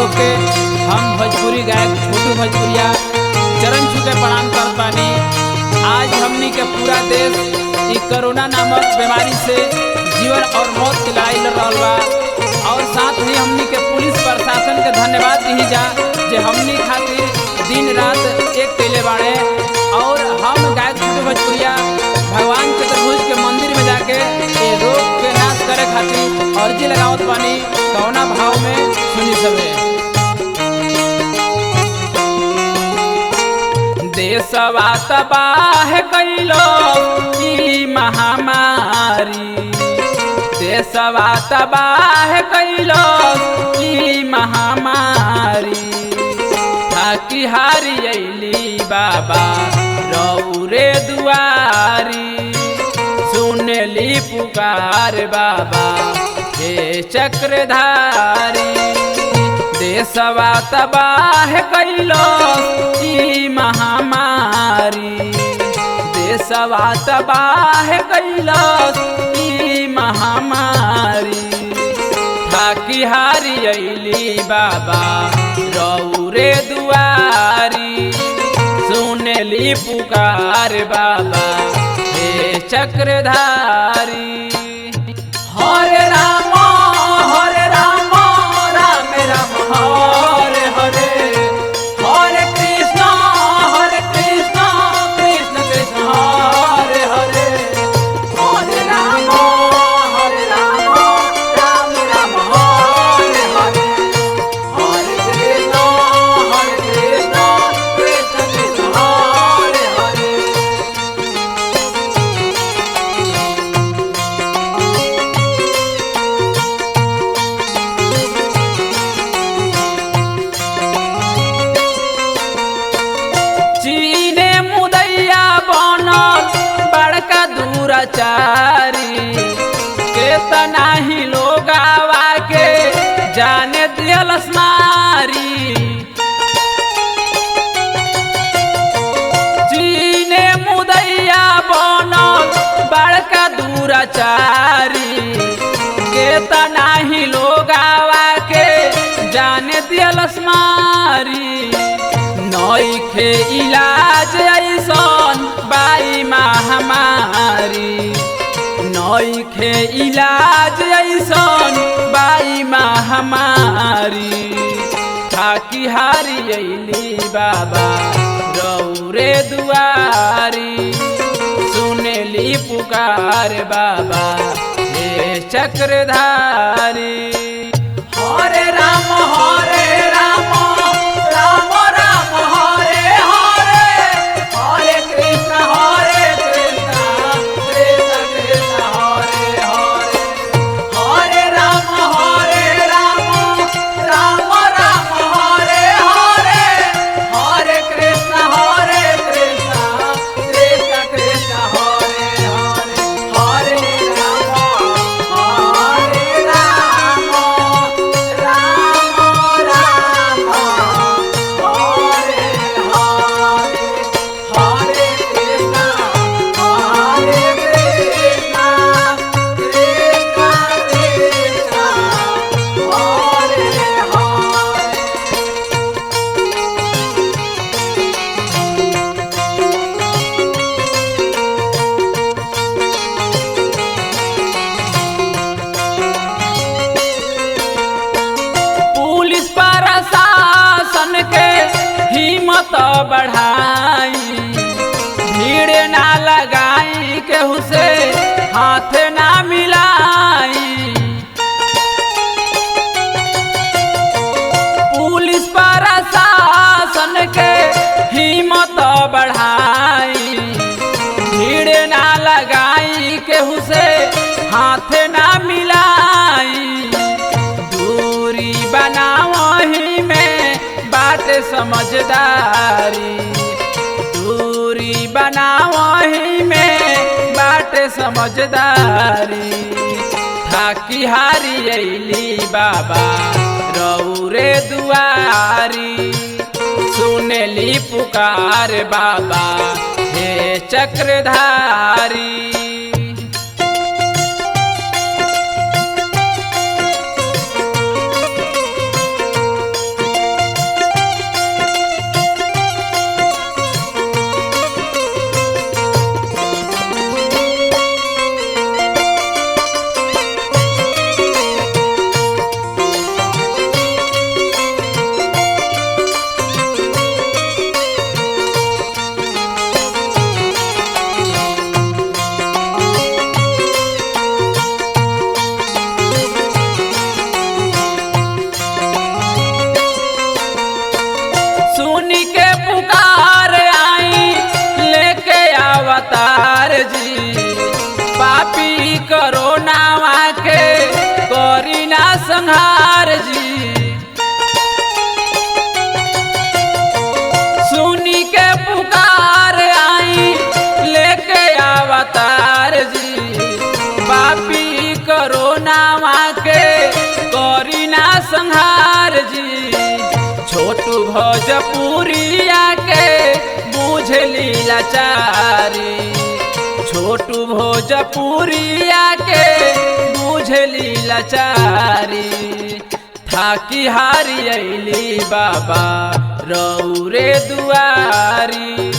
लोग के हम भोजपुरी गायक छोटू भोजपुरिया चरण छू के प्रणाम करत बानी। आज हमनी के पूरा देश ई कोरोना नामक बीमारी से जीवन और मौत की लड़ाई लड़ रहा बा और साथ ही हमनी के पुलिस प्रशासन के धन्यवाद दी जा जे हमनी खातिर दिन रात एक कैले बाड़े। और हम गायक छोटू भोजपुरिया भगवान चतुर्भुज के मंदिर में जाके ये रोग के नाश करे खातिर अर्जी लगावत बानी। कौना भाव में सुनी सबे। देशवा तबाह कैलो ई महामारी, देशवा तबाह कैलो ई महामारी। थाकी हारी अइली बाबा रौरे दुआरी, सुनली पुकार बाबा हे चक्रधारी। देशवा तबाह कैलो ई महामारी, देशवा तबाह कैलो ई महामारी। थाकी हारी अइली बाबा रौरे दुआरी, सुनली पुकार बाबा हे चक्रधारी। हरे राम हरे राम राम राम हरे हरे, हरे कृष्ण कृष्ण कृष्ण हरे हरे। हरे राम राम राम हरे हरे, हरे कृष्ण कृष्ण कृष्ण हरे हरे। चीने मुदैया बनल बड़का दूराचारी, केतना ही लोग आवा के जाने दियलस मारी। चीने मुदैया बनल बड़का दूराचारी, केतना ही लोग आवा के जाने दियलस मारी। नइखे इलाज ऐसन बाई महामारी, नइखे इलाज ऐसन बाई महामारी। थाकी हारी अइली बाबा रौरे दुआरी, सुनली पुकार बाबा हे चक्रधारी। हरे राम राम राम हरे हरे, हरे कृष्ण कृष्ण कृष्ण हरे हरे। हरे राम राम राम हरे हरे, हरे कृष्ण कृष्ण कृष्ण हरे हरे। हरे राम पुलिस प्रशासन के हिम्मत बढ़ाई, भीड़ ना लगाई केहू से हाथ ना मिलाई। पुलिस प्रशासन के हिम्मत बढ़ाई, भीड़ ना लगाई केहू से हाथ ना मिलाई। दूरी बनावही में बात समझदारी, दूरी बनावही में बात समझदारी। थाकी हारी अइली बाबा रौरे दुआरी, सुनली पुकार बाबा हे चक्रधारी। संहार जी। छोटू भोजपुरिया के बुझली लाचारी, छोटू भोजपुरिया के बुझली लाचारी। थाकी हारी अइली बाबा रौरे दुआरी।